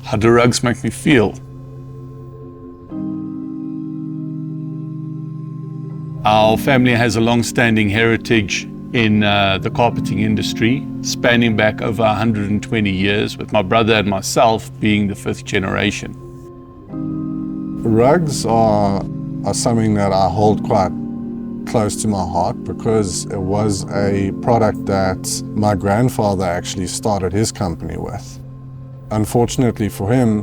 How do rugs make me feel? Our family has a long-standing heritage in the carpeting industry, spanning back over 120 years, with my brother and myself being the 5th generation. Rugs are something that I hold quite close to my heart because it was a product that my grandfather actually started his company with. Unfortunately for him,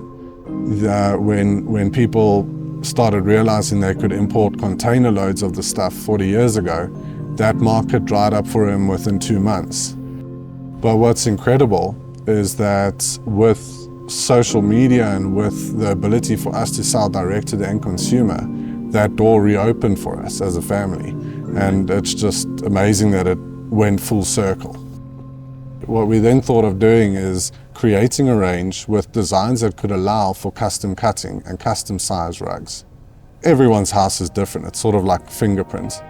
when people started realizing they could import container loads of the stuff 40 years ago, that market dried up for him within 2 months. But what's incredible is that with social media and with the ability for us to sell direct to the end consumer, that door reopened for us as a family. And it's just amazing that it went full circle. What we then thought of doing is creating a range with designs that could allow for custom cutting and custom size rugs. Everyone's house is different. It's sort of like fingerprints.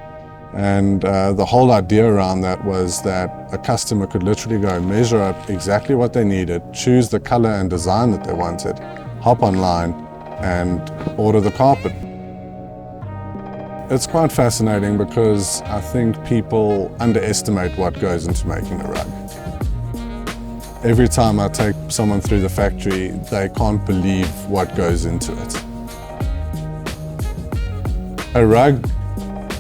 And the whole idea around that was that a customer could literally go and measure up exactly what they needed, choose the color and design that they wanted, hop online and order the carpet. It's quite fascinating because I think people underestimate what goes into making a rug. Every time I take someone through the factory, they can't believe what goes into it. A rug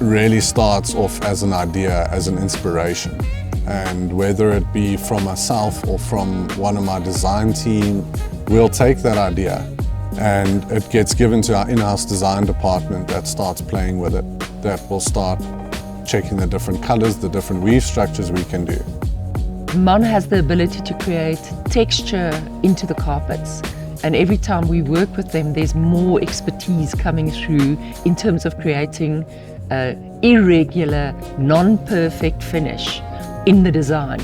really starts off as an idea, as an inspiration. And whether it be from myself or from one of my design team, we'll take that idea and it gets given to our in-house design department that starts playing with it, that will start checking the different colors, the different weave structures we can do. MONN has the ability to create texture into the carpets, and every time we work with them, there's more expertise coming through in terms of creating an irregular, non-perfect finish in the design.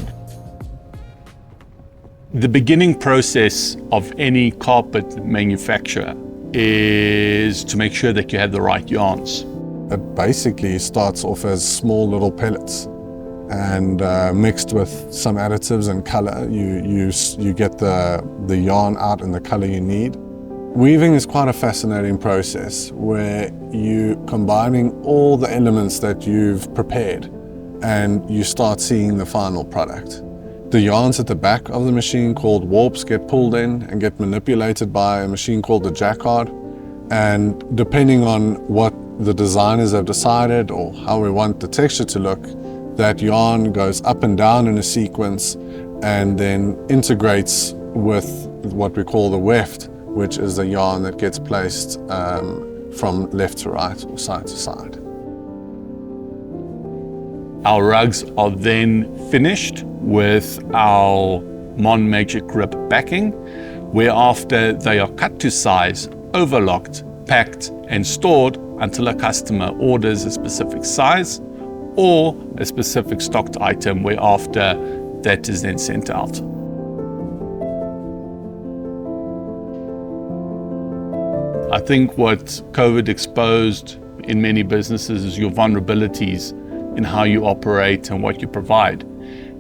The beginning process of any carpet manufacturer is to make sure that you have the right yarns. It basically starts off as small little pellets. And mixed with some additives and color, you get the yarn out in the color you need. Weaving is quite a fascinating process where you're combining all the elements that you've prepared and you start seeing the final product. The yarns at the back of the machine called warps get pulled in and get manipulated by a machine called the jacquard. And depending on what the designers have decided or how we want the texture to look, that yarn goes up and down in a sequence and then integrates with what we call the weft, which is the yarn that gets placed from left to right or side to side. Our rugs are then finished with our MONN Magic Grip backing, whereafter they are cut to size, overlocked, packed and stored until a customer orders a specific size or a specific stocked item, whereafter that is then sent out. I think what COVID exposed in many businesses is your vulnerabilities in how you operate and what you provide.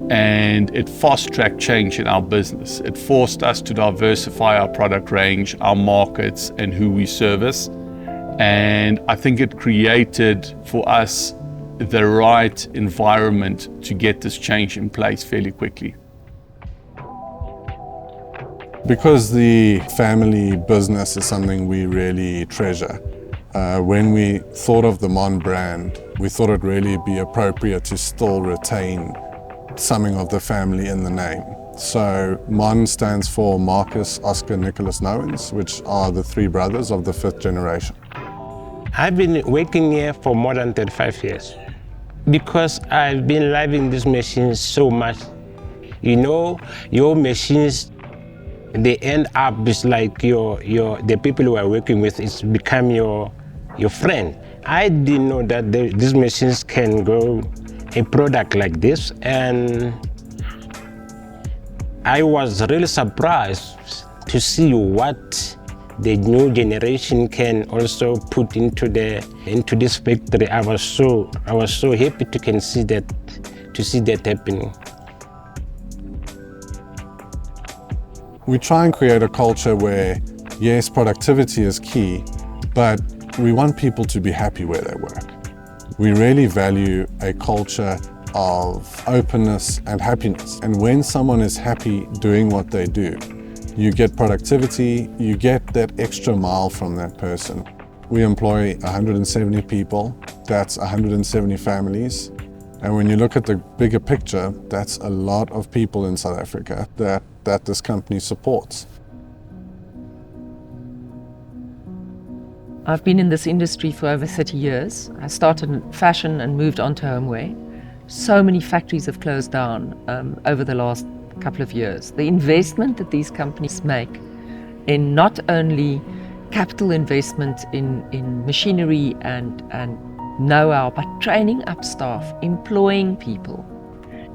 And it fast-tracked change in our business. It forced us to diversify our product range, our markets, and who we service. And I think it created for us the right environment to get this change in place fairly quickly. Because the family business is something we really treasure, when we thought of the MONN brand, we thought it'd really be appropriate to still retain something of the family in the name. So MONN stands for Marcus, Oscar, Nicholas Nowens, which are the 3 brothers of the 5th generation. I've been working here for more than 35 years. Because I've been loving these machines so much. You know, your machines, they end up just like the people you are working with, it's become your friend. I didn't know that these machines can grow a product like this, and I was really surprised to see what the new generation can also put into this factory. I was so happy to see that happening. We try and create a culture where, yes, productivity is key, but we want people to be happy where they work. We really value a culture of openness and happiness. And when someone is happy doing what they do, you get productivity, you get that extra mile from that person. We employ 170 people, that's 170 families. And when you look at the bigger picture, that's a lot of people in South Africa that this company supports. I've been in this industry for over 30 years. I started in fashion and moved on to homeware. So many factories have closed down over the last couple of years. The investment that these companies make in not only capital investment in machinery and know-how, but training up staff, employing people,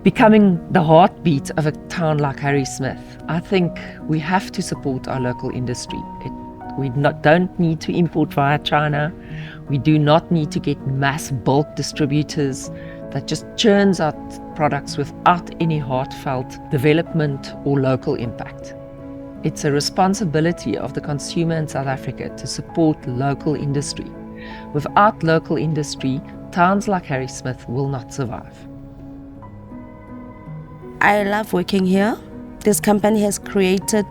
becoming the heartbeat of a town like Harrismith. I think we have to support our local industry. We don't need to import via China. We do not need to get mass bulk distributors that just churns out products without any heartfelt development or local impact. It's a responsibility of the consumer in South Africa to support local industry. Without local industry, towns like Harrismith will not survive. I love working here. This company has created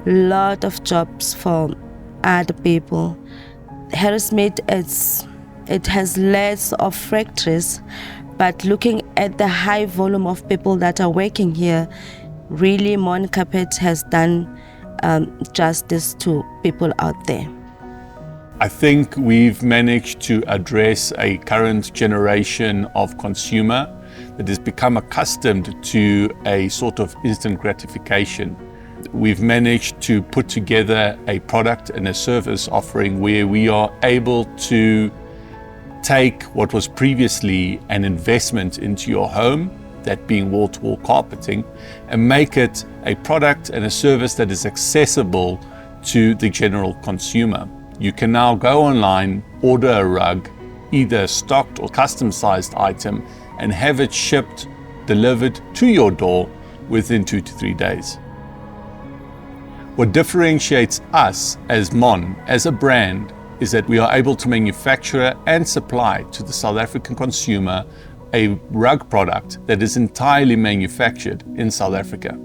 a lot of jobs for other people. Harrismith, it has less of factories, but looking at the high volume of people that are working here, really MONN Carpet has done justice to people out there. I think we've managed to address a current generation of consumer that has become accustomed to a sort of instant gratification. We've managed to put together a product and a service offering where we are able to take what was previously an investment into your home, that being wall-to-wall carpeting, and make it a product and a service that is accessible to the general consumer. You can now go online, order a rug, either a stocked or custom-sized item, and have it shipped, delivered to your door within 2 to 3 days. What differentiates us as MONN, as a brand, is that we are able to manufacture and supply to the South African consumer a rug product that is entirely manufactured in South Africa.